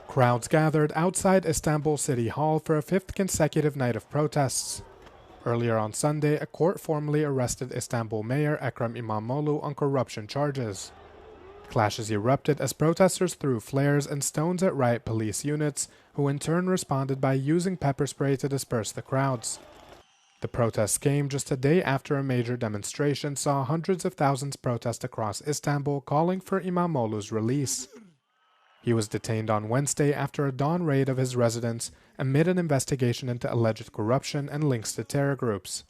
Crowds gathered outside Istanbul City Hall for a fifth consecutive night of protests. Earlier on Sunday, a court formally arrested Istanbul Mayor Ekrem İmamoğlu on corruption charges. Clashes erupted as protesters threw flares and stones at riot police units, who in turn responded by using pepper spray to disperse the crowds. The protests came just a day after a major demonstration saw hundreds of thousands protest across Istanbul calling for İmamoğlu's release. He was detained on Wednesday after a dawn raid of his residence amid an investigation into alleged corruption and links to terror groups.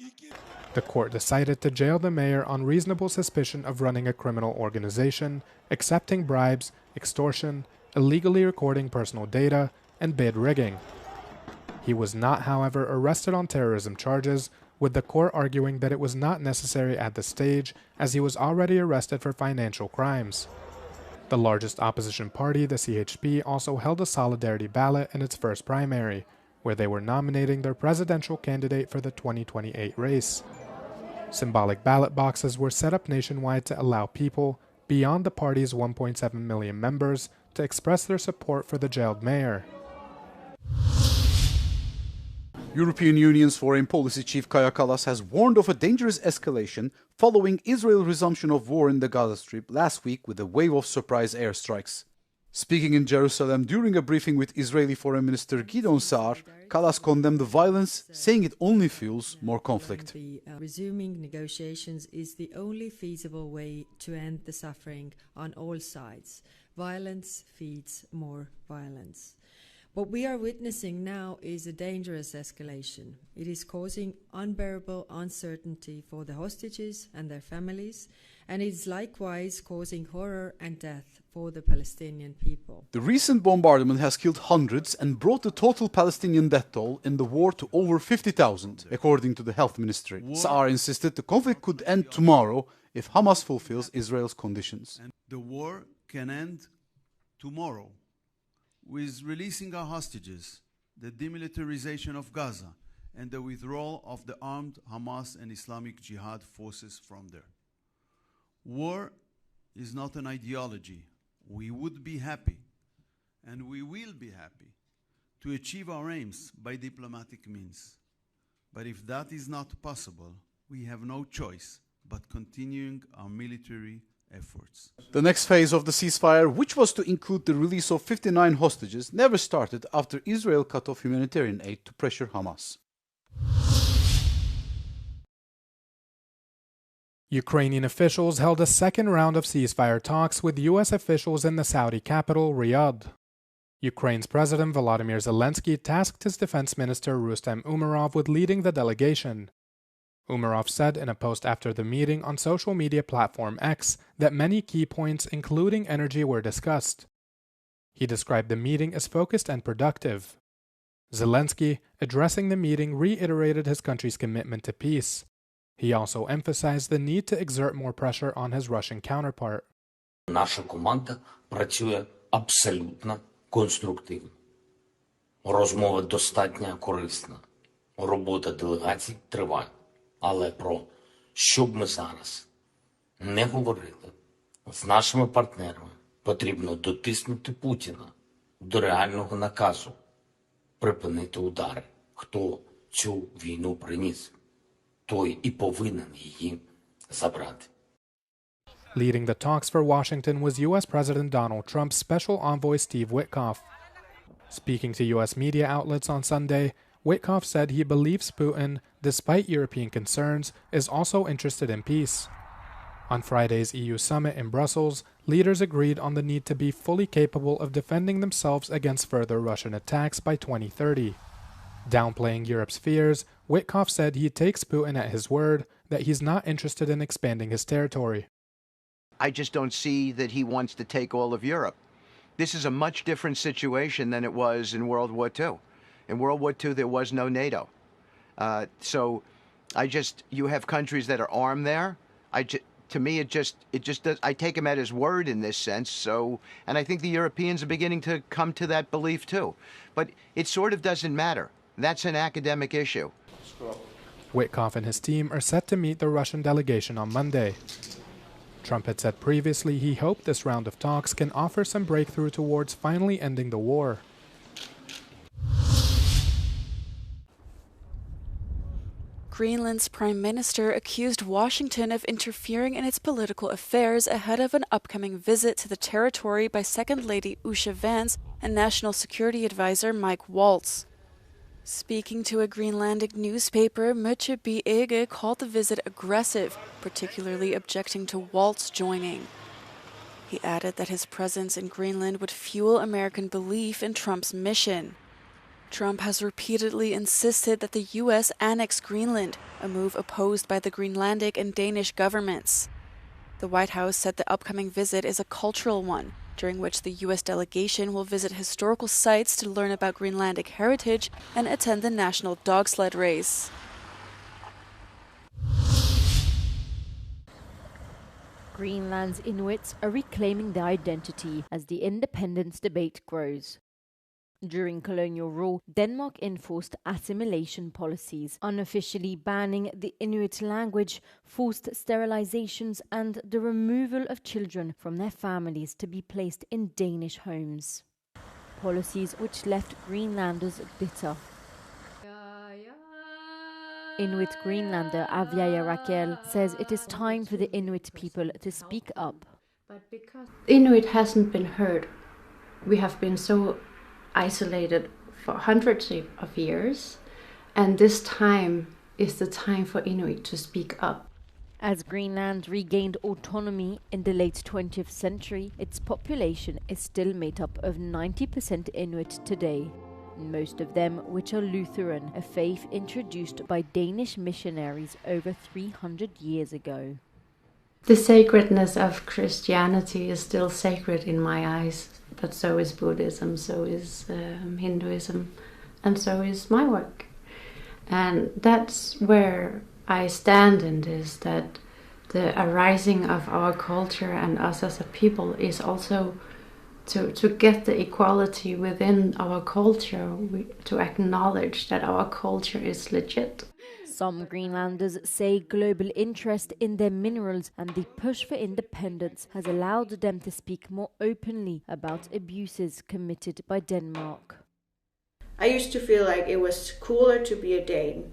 The court decided to jail the mayor on reasonable suspicion of running a criminal organization, accepting bribes, extortion, illegally recording personal data, and bid rigging. He was not, however, arrested on terrorism charges, with the court arguing that it was not necessary at this stage as he was already arrested for financial crimes. The largest opposition party, the CHP, also held a solidarity ballot in its first primary, where they were nominating their presidential candidate for the 2028 race. Symbolic ballot boxes were set up nationwide to allow people, beyond the party's 1.7 million members, to express their support for the jailed mayor. European Union's foreign policy chief Kaja Kallas has warned of a dangerous escalation following Israel's resumption of war in the Gaza Strip last week with a wave of surprise airstrikes. Speaking in Jerusalem during a briefing with Israeli Foreign Minister Gideon Sa'ar, Kallas condemned the violence, saying it only fuels more conflict. Resuming negotiations is the only feasible way to end the suffering on all sides. Violence feeds more violence. What we are witnessing now is a dangerous escalation. It is causing unbearable uncertainty for the hostages and their families, and it is likewise causing horror and death for the Palestinian people. The recent bombardment has killed hundreds and brought the total Palestinian death toll in the war to over 50,000, according to the health ministry. Sa'ar insisted the conflict could end tomorrow if Hamas fulfills Israel's conditions. The war can end tomorrow with releasing our hostages, the demilitarization of Gaza, and the withdrawal of the armed Hamas and Islamic Jihad forces from there. War is not an ideology. We would be happy, and we will be happy, to achieve our aims by diplomatic means. But if that is not possible, we have no choice but continuing our military efforts. The next phase of the ceasefire, which was to include the release of 59 hostages, never started after Israel cut off humanitarian aid to pressure Hamas. Ukrainian officials held a second round of ceasefire talks with U.S. officials in the Saudi capital, Riyadh. Ukraine's President Volodymyr Zelensky tasked his defense minister Rustem Umerov with leading the delegation. Umerov said in a post after the meeting on social media platform X that many key points, including energy, were discussed. He described the meeting as focused and productive. Zelensky, addressing the meeting, reiterated his country's commitment to peace. He also emphasized the need to exert more pressure on his Russian counterpart. Наша команда працює абсолютно конструктивно. Розмова достатньо корисна. Робота делегацій триває. Але про що б ми зараз не говорили з нашими партнерами, потрібно дотиснути Путіна до реального наказу припинити удари. Хто цю війну приніс, той і повинен її забрати. Leading the talks for Washington was U.S. President Donald Trump's special envoy Steve Witkoff. Speaking to U.S. media outlets on Sunday, Witkoff said he believes Putin, despite European concerns, is also interested in peace. On Friday's EU summit in Brussels, leaders agreed on the need to be fully capable of defending themselves against further Russian attacks by 2030. Downplaying Europe's fears, Witkoff said he takes Putin at his word that he's not interested in expanding his territory. I just don't see that he wants to take all of Europe. This is a much different situation than it was in World War II. In World War II, there was no NATO. So you have countries that are armed there. To me, it just does, I take him at his word in this sense. So, and I think the Europeans are beginning to come to that belief too. But it sort of doesn't matter. That's an academic issue. Witkoff and his team are set to meet the Russian delegation on Monday. Trump had said previously he hoped this round of talks can offer some breakthrough towards finally ending the war. Greenland's prime minister accused Washington of interfering in its political affairs ahead of an upcoming visit to the territory by Second Lady Usha Vance and National Security Advisor Mike Waltz. Speaking to a Greenlandic newspaper, Møtje B. Ege called the visit aggressive, particularly objecting to Waltz joining. He added that his presence in Greenland would fuel American belief in Trump's mission. Trump has repeatedly insisted that the U.S. annex Greenland, a move opposed by the Greenlandic and Danish governments. The White House said the upcoming visit is a cultural one, during which the U.S. delegation will visit historical sites to learn about Greenlandic heritage and attend the national dog sled race. Greenland's Inuits are reclaiming their identity as the independence debate grows. During colonial rule, Denmark enforced assimilation policies, unofficially banning the Inuit language, forced sterilizations, and the removal of children from their families to be placed in Danish homes. Policies which left Greenlanders bitter. Inuit Greenlander Avjaya Raquel says it is time for the Inuit people to speak up. Inuit hasn't been heard. We have been so isolated for hundreds of years, and this time is the time for Inuit to speak up. As Greenland regained autonomy in the late 20th century, its population is still made up of 90% Inuit today, most of them which are Lutheran, a faith introduced by Danish missionaries over 300 years ago. The sacredness of Christianity is still sacred in my eyes, but so is Buddhism, so is Hinduism, and so is my work. And that's where I stand in this, that the arising of our culture and us as a people is also to get the equality within our culture, to acknowledge that our culture is legit. Some Greenlanders say global interest in their minerals and the push for independence has allowed them to speak more openly about abuses committed by Denmark. I used to feel like it was cooler to be a Dane,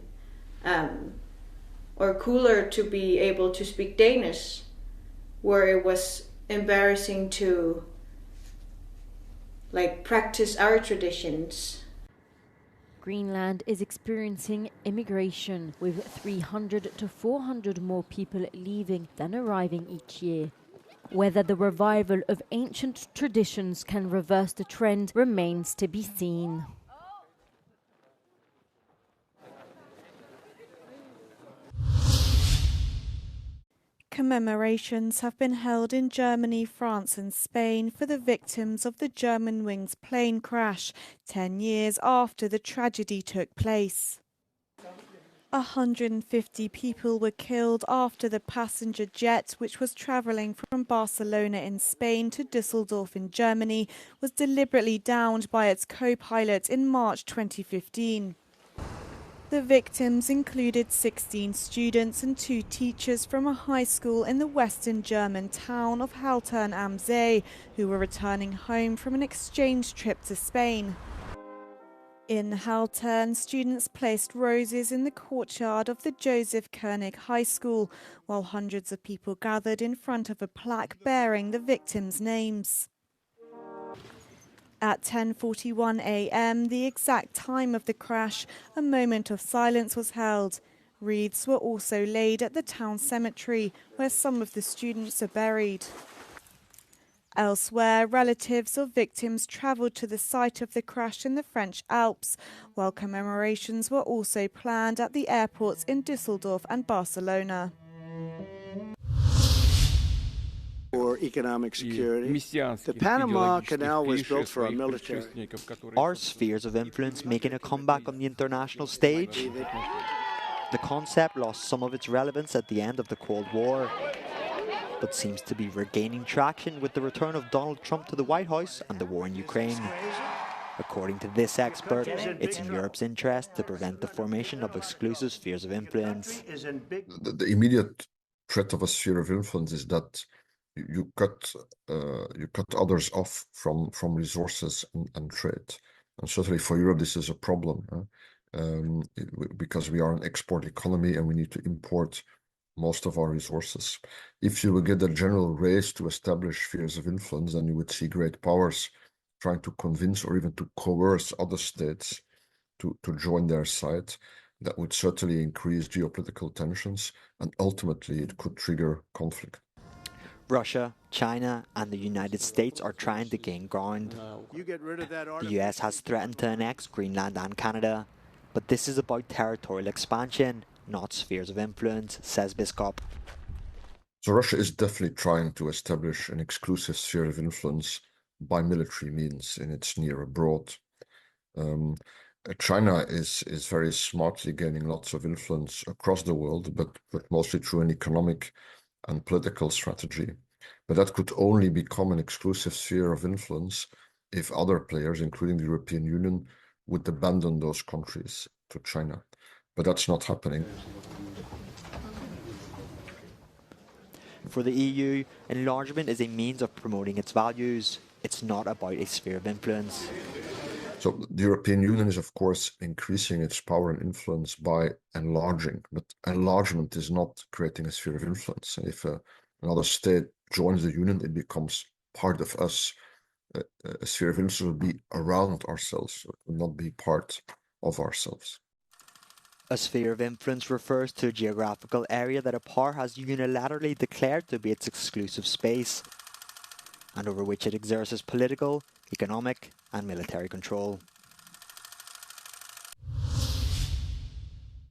or cooler to be able to speak Danish, where it was embarrassing to practice our traditions. Greenland is experiencing immigration, with 300 to 400 more people leaving than arriving each year. Whether the revival of ancient traditions can reverse the trend remains to be seen. Commemorations have been held in Germany, France and Spain for the victims of the Germanwings plane crash 10 years after the tragedy took place. 150 people were killed after the passenger jet, which was travelling from Barcelona in Spain to Düsseldorf in Germany, was deliberately downed by its co-pilot in March 2015. The victims included 16 students and 2 teachers from a high school in the western German town of Haltern am See, who were returning home from an exchange trip to Spain. In Haltern, students placed roses in the courtyard of the Joseph Koenig High School, while hundreds of people gathered in front of a plaque bearing the victims' names. At 10:41 a.m., the exact time of the crash, a moment of silence was held. Wreaths were also laid at the town cemetery, where some of the students are buried. Elsewhere, relatives of victims travelled to the site of the crash in the French Alps, while commemorations were also planned at the airports in Düsseldorf and Barcelona. For economic security. The Panama Canal was built for our military. Are spheres of influence making a comeback on the international stage? The concept lost some of its relevance at the end of the Cold War, but seems to be regaining traction with the return of Donald Trump to the White House and the war in Ukraine. According to this expert, it's in Europe's interest to prevent the formation of exclusive spheres of influence. The immediate threat of a sphere of influence is that you cut others off from resources and trade. And certainly for Europe, this is a problem because we are an export economy and we need to import most of our resources. If you will get a general race to establish spheres of influence, then you would see great powers trying to convince or even to coerce other states to join their side. That would certainly increase geopolitical tensions, and ultimately it could trigger conflict. Russia, China and the United States are trying to gain ground. You get rid of that The US has threatened to annex Greenland and Canada, but this is about territorial expansion, not spheres of influence, says Biskop. So Russia is definitely trying to establish an exclusive sphere of influence by military means in its near abroad. China is very smartly gaining lots of influence across the world, but mostly through an economic and political strategy. But that could only become an exclusive sphere of influence if other players, including the European Union, would abandon those countries to China. But that's not happening. For the EU, enlargement is a means of promoting its values. It's not about a sphere of influence. So the European Union is, of course, increasing its power and influence by enlarging, but enlargement is not creating a sphere of influence. If another state joins the Union, it becomes part of us. A sphere of influence will be around ourselves, it will not be part of ourselves. A sphere of influence refers to a geographical area that a power has unilaterally declared to be its exclusive space, and over which it exerts political, economic and military control.